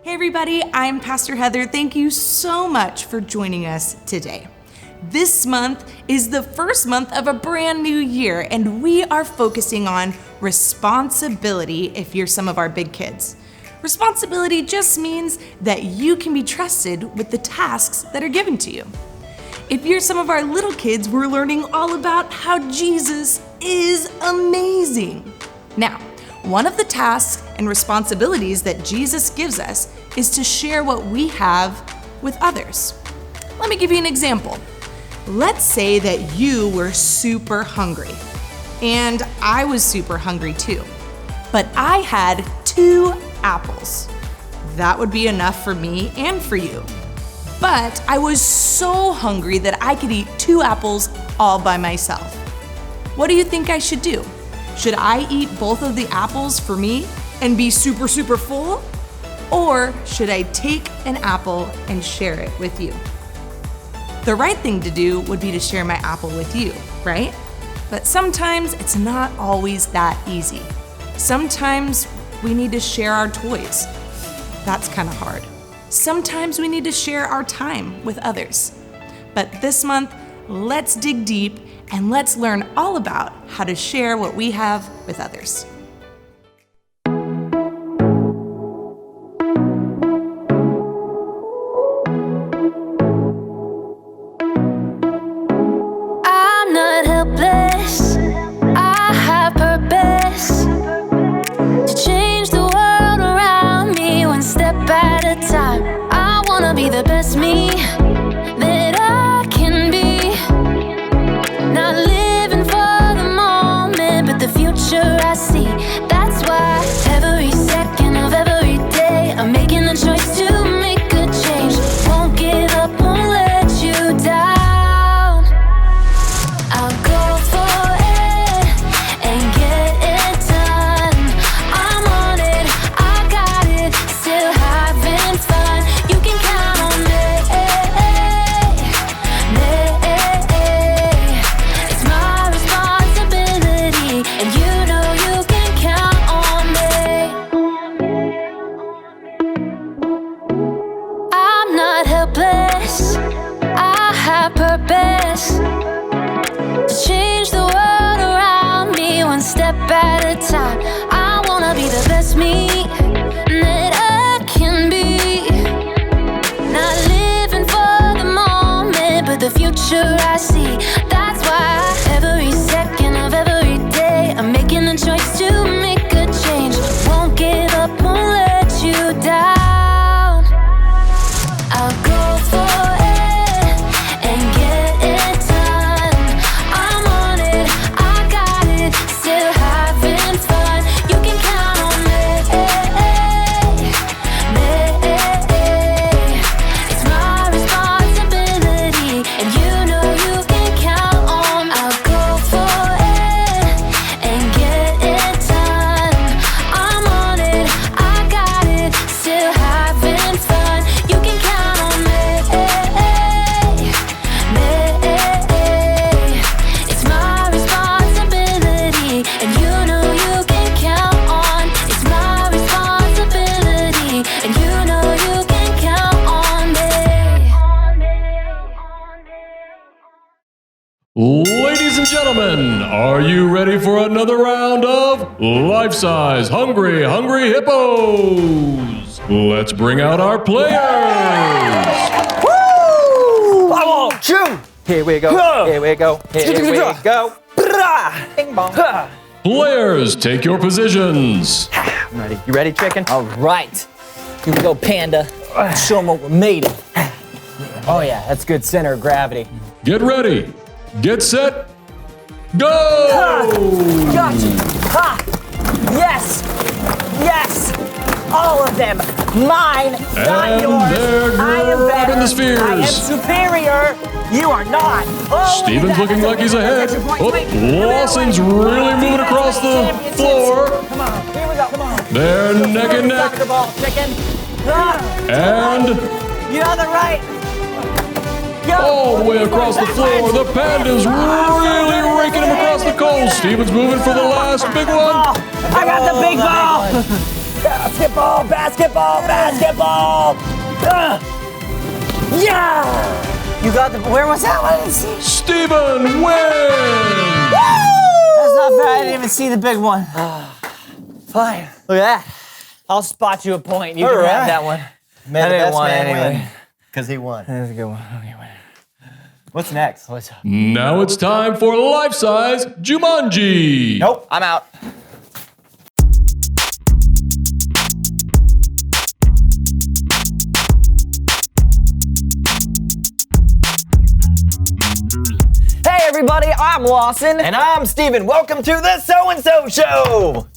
Hey everybody, I'm Pastor Heather. Thank you so much for joining us today. This month is the first month of a brand new year, and we are focusing on responsibility if you're some of our big kids. Responsibility just means that you can be trusted with the tasks that are given to you. If you're some of our little kids, we're learning all about how Jesus is amazing. Now, one of the tasks and responsibilities that Jesus gives us is to share what we have with others. Let me give you an example. Let's say that you were super hungry, and I was super hungry too, but I had 2 apples. That would be enough for me and for you. But I was so hungry that I could eat 2 apples all by myself. What do you think I should do? Should I eat both of the apples for me and be super full? Or should I take an apple and share it with you? The right thing to do would be to share my apple with you, right? But sometimes it's not always that easy. Sometimes we need to share our toys. That's kind of hard. Sometimes we need to share our time with others. But this month, let's dig deep and let's learn all about how to share what we have with others. I'm not helpless. I have purpose to change the world around me one step at a time. I wanna be the best me that I can be. Not living for the moment, but the future I see. That's why every second of every day I'm making a choice to make a change. Won't give up, won't let you down. I'll go for it and get it done. I'm on it, I got it, still having fun. You can count on me. It's my responsibility, and you know you can count on me. I'm not helpless, I have purpose to change the world around me one step at a time. I wanna be the best me that I can be. Not living for the moment, but the future I see. That's why every second of every day I'm making a choice to make a change. Won't give up, won't let you down. I'll go for it and get it done. I'm on it, I got it, still having fun. You can count on me. It's my responsibility, and you know you can count on. I'll go for it and get it done. I'm on it, I got it, still having fun. You can count on me. It's my responsibility, and you know you can count on. It's my responsibility, and you know you can count on me. Ladies and gentlemen, are you ready for another round of Life-Size Hungry Hippos? Let's bring out our players. I won't chew. Here we go. Here we go. Here we go. Bing bong. Players, take your positions. I'm ready. You ready, chicken? All right. Here we go, Panda. Show them what we're made of. Oh yeah, that's good center of gravity. Get ready. Get set. Go! Gotcha. Ha! Yes! Yes! All of them. Mine, not And yours. they're I am better. grabbing the spheres. I am superior. You are not. Oh, Steven's look at looking that. like he's ahead. That's your point. Oh, Wait, come that Lawson's way. really moving across the Championships. floor. Come on, here we go. Come on. They're neck and neck. Soccer ball, chicken. Ah, And you're on the right. Yo, all the way across the floor, the Panda's really raking him across the coals. Steven's moving for the last big one. I got the big ball. Basketball, basketball, basketball! Yeah! You got the, where was that one? Steven wins! That's not fair, I didn't even see the big one. Fine. Look at that. I'll spot you a point. You can have that one. May the best man win. Because he won. That's a good one. Okay, wait. What's next? What's up? Now it's time for life-size Jumanji. Nope, I'm out. Hey everybody, I'm Lawson. And I'm Steven. Welcome to the So-and-So Show.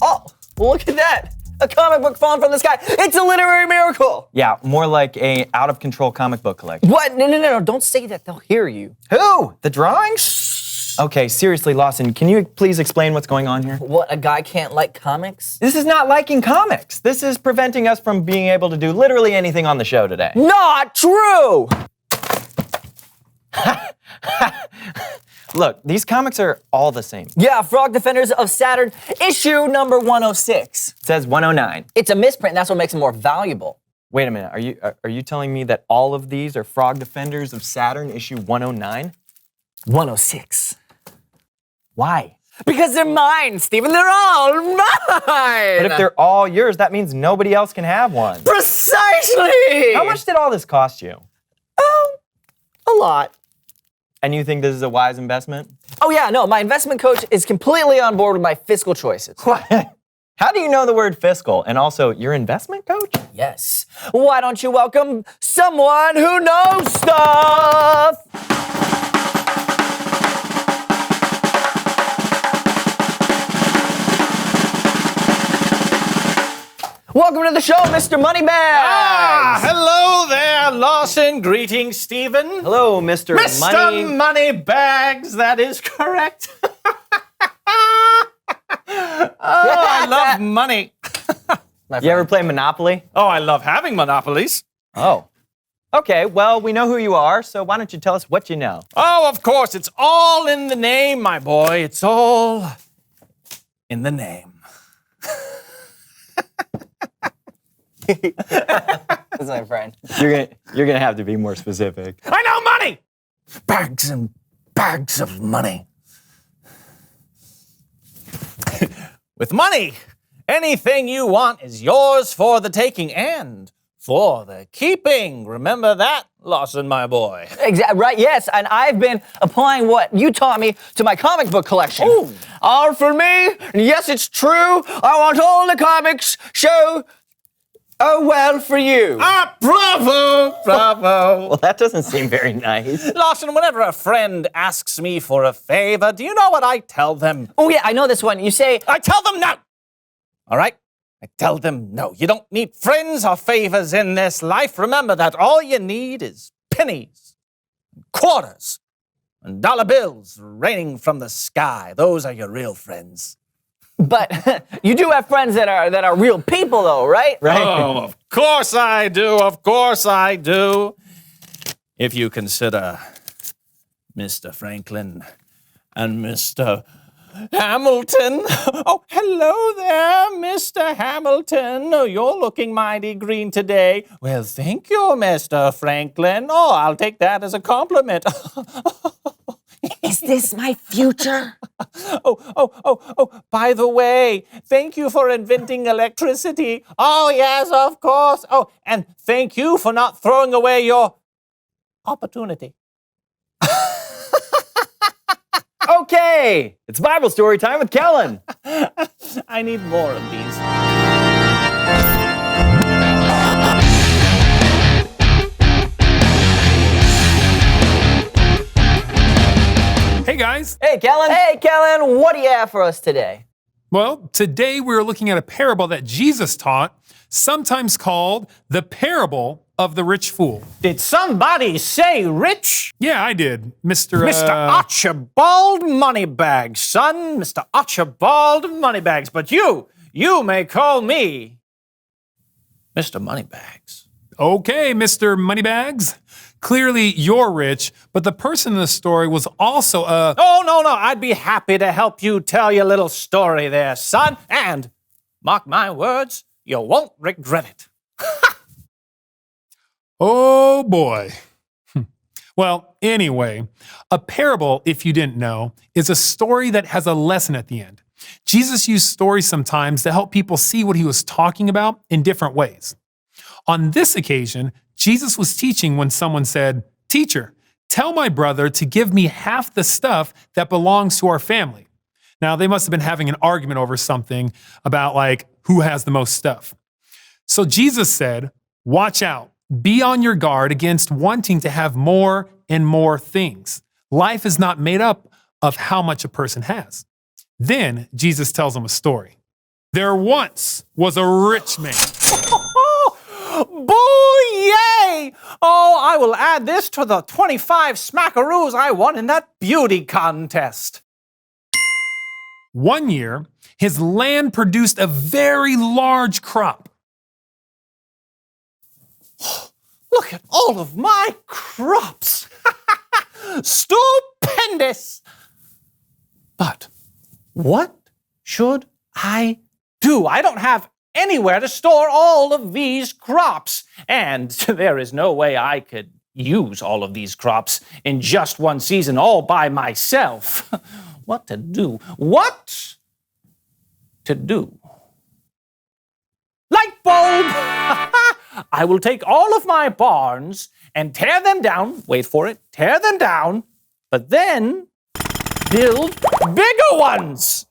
Oh, look at that. A comic book falling from the sky. It's a literary miracle. Yeah, more like a out-of-control comic book collection. What? No. Don't say that. They'll hear you. Who? The drawings? Okay, seriously, Lawson, can you please explain what's going on here? What, a guy can't like comics? This is not liking comics. This is preventing us from being able to do literally anything on the show today. Not true! Look, these comics are all the same. Yeah, Frog Defenders of Saturn, issue number 106. It says 109. It's a misprint, and that's what makes it more valuable. Wait a minute, are you telling me that all of these are Frog Defenders of Saturn, issue 109? 106. Why? Because they're mine, Steven. They're all mine! But if they're all yours, that means nobody else can have one. Precisely! How much did all this cost you? A lot. And you think this is a wise investment? Oh yeah, no, my investment coach is completely on board with my fiscal choices. What? How do you know the word fiscal? And also, your investment coach? Yes. Why don't you welcome someone who knows stuff? Welcome to the show, Mr. Moneybags. Hello there, Lawson. Greetings, Stephen. Hello, Mr. Money. Mr. Moneybags, that is correct. I love money. You ever play Monopoly? Oh, I love having monopolies. Oh. Okay, well, we know who you are, so why don't you tell us what you know? Oh, of course, it's all in the name, my boy. It's all in the name. That's my friend. You're gonna have to be more specific. I know money! Bags and bags of money. With money, anything you want is yours for the taking and for the keeping. Remember that, Lawson, my boy? Exactly, right, yes, and I've been applying what you taught me to my comic book collection. Ooh. All for me, and yes, it's true, I want all the comics show, oh well for you. Ah, bravo, bravo. Well, that doesn't seem very nice. Lawson, whenever a friend asks me for a favor, do you know what I tell them? Oh yeah, I know this one. You say, I tell them no. All right? I tell them no. You don't need friends or favors in this life. Remember that all you need is pennies, quarters, and dollar bills raining from the sky. Those are your real friends. but you do have friends that are real people though, right? Right? Oh, of course I do. Of course I do. If you consider Mr. Franklin and Mr. Hamilton. Oh, hello there, Mr. Hamilton. Oh, you're looking mighty green today. Well, thank you, Mr. Franklin. Oh, I'll take that as a compliment. Is this my future? Oh, by the way, thank you for inventing electricity. Oh, yes, of course. Oh, and thank you for not throwing away your opportunity. Okay, it's Bible story time with Kellen. I need more of these. Hey guys. Hey, Kellen. Hey, Kellen, what do you have for us today? Well, today we're looking at a parable that Jesus taught, sometimes called the parable of the rich fool. Did somebody say rich? Yeah, I did, Mr. Mr. Archibald Moneybags, son. Mr. Archibald Moneybags. But you may call me Mr. Moneybags. Okay, Mr. Moneybags. Clearly you're rich, but the person in the story was also Oh, no, I'd be happy to help you tell your little story there, son. And Mark my words, you won't regret it. Oh boy. Well, anyway, a parable, if you didn't know, is a story that has a lesson at the end. Jesus used stories sometimes to help people see what he was talking about in different ways. On this occasion, Jesus was teaching when someone said, "Teacher, tell my brother to give me half the stuff that belongs to our family." Now, they must have been having an argument over something about like who has the most stuff. So Jesus said, "Watch out. Be on your guard against wanting to have more and more things. Life is not made up of how much a person has." Then Jesus tells them a story. There once was a rich man. Boo-yay! Oh, I will add this to the 25 smackaroos I won in that beauty contest. One year, his land produced a very large crop. Look at all of my crops. Stupendous. But what should I do? I don't have anywhere to store all of these crops. And there is no way I could use all of these crops in just one season all by myself. What to do? What to do? Light bulb! I will take all of my barns and tear them down. Wait for it. Tear them down. But then build bigger ones.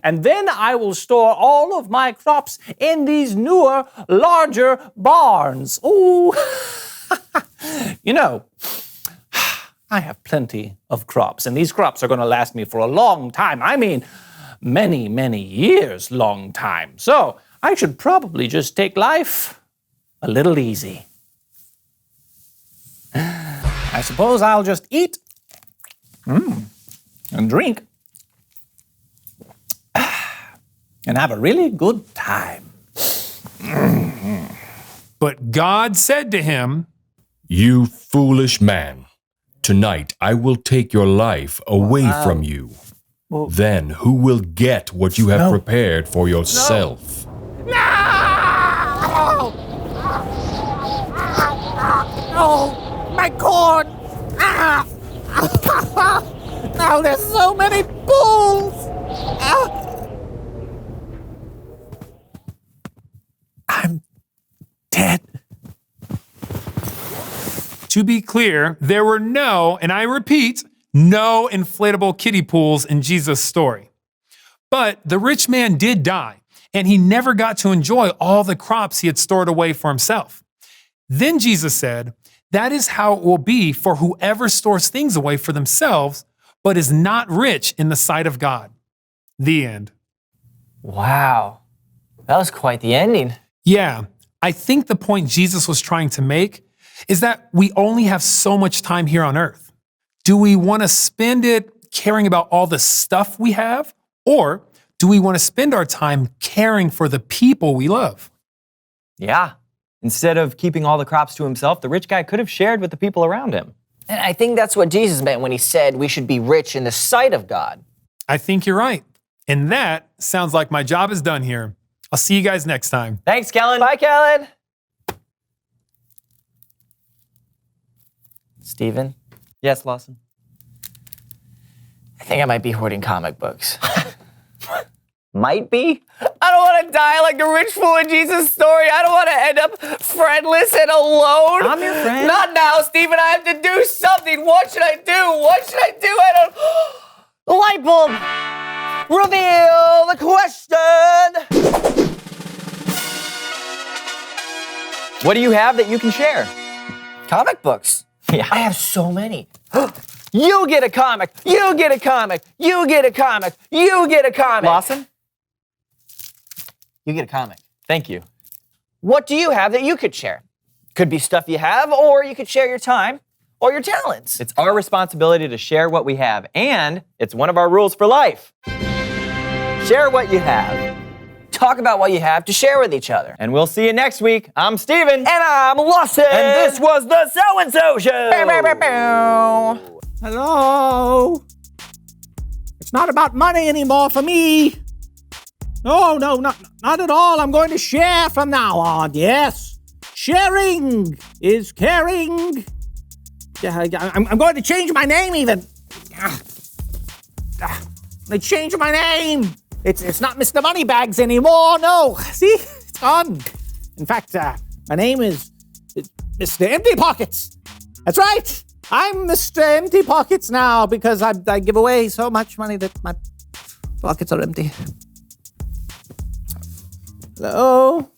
And then I will store all of my crops in these newer, larger barns. Ooh. You know, I have plenty of crops, and these crops are going to last me for a long time. I mean, many, many years long time. So I should probably just take life a little easy. I suppose I'll just eat and drink and have a really good time. But God said to him, You foolish man, tonight I will take your life away from you. Then who will get what you have prepared for yourself? Oh, my corn! Ah! Now there's so many bulls! Ah! I'm dead. To be clear, there were no, and I repeat, no inflatable kiddie pools in Jesus' story. But the rich man did die, and he never got to enjoy all the crops he had stored away for himself. Then Jesus said, that is how it will be for whoever stores things away for themselves, but is not rich in the sight of God. The end. Wow. That was quite the ending. Yeah, I think the point Jesus was trying to make is that we only have so much time here on earth. Do we want to spend it caring about all the stuff we have? Or do we want to spend our time caring for the people we love? Yeah. Instead of keeping all the crops to himself, the rich guy could have shared with the people around him. And I think that's what Jesus meant when he said we should be rich in the sight of God. I think you're right. And that sounds like my job is done here. I'll see you guys next time. Thanks, Kellen. Bye, Kellen. Steven, Yes, Lawson. I think I might be hoarding comic books. Might be. I don't want to die like the rich fool in Jesus' story. I don't want to end up friendless and alone. I'm your friend. Not now, Steven. I have to do something. What should I do? What should I do? I don't... The light bulb. Reveal the question. What do you have that you can share? Comic books. Yeah. I have so many. You get a comic. You get a comic. You get a comic. You get a comic. Lawson? You get a comic. Thank you. What do you have that you could share? Could be stuff you have, or you could share your time or your talents. It's our responsibility to share what we have, and it's one of our rules for life. Share what you have. Talk about what you have to share with each other. And we'll see you next week. I'm Steven. And I'm Lawson. And this was the So-and-So Show. Bow, bow, bow, bow. Hello? It's It's not about money anymore for me. No, not at all. I'm going to share from now on. Yes. Sharing is caring. I'm going to change my name even. They changed my name. It's not Mr. Moneybags anymore. No. See? It's gone. In fact, my name is Mr. Empty Pockets. That's right. I'm Mr. Empty Pockets now because I give away so much money that my pockets are empty. Hello?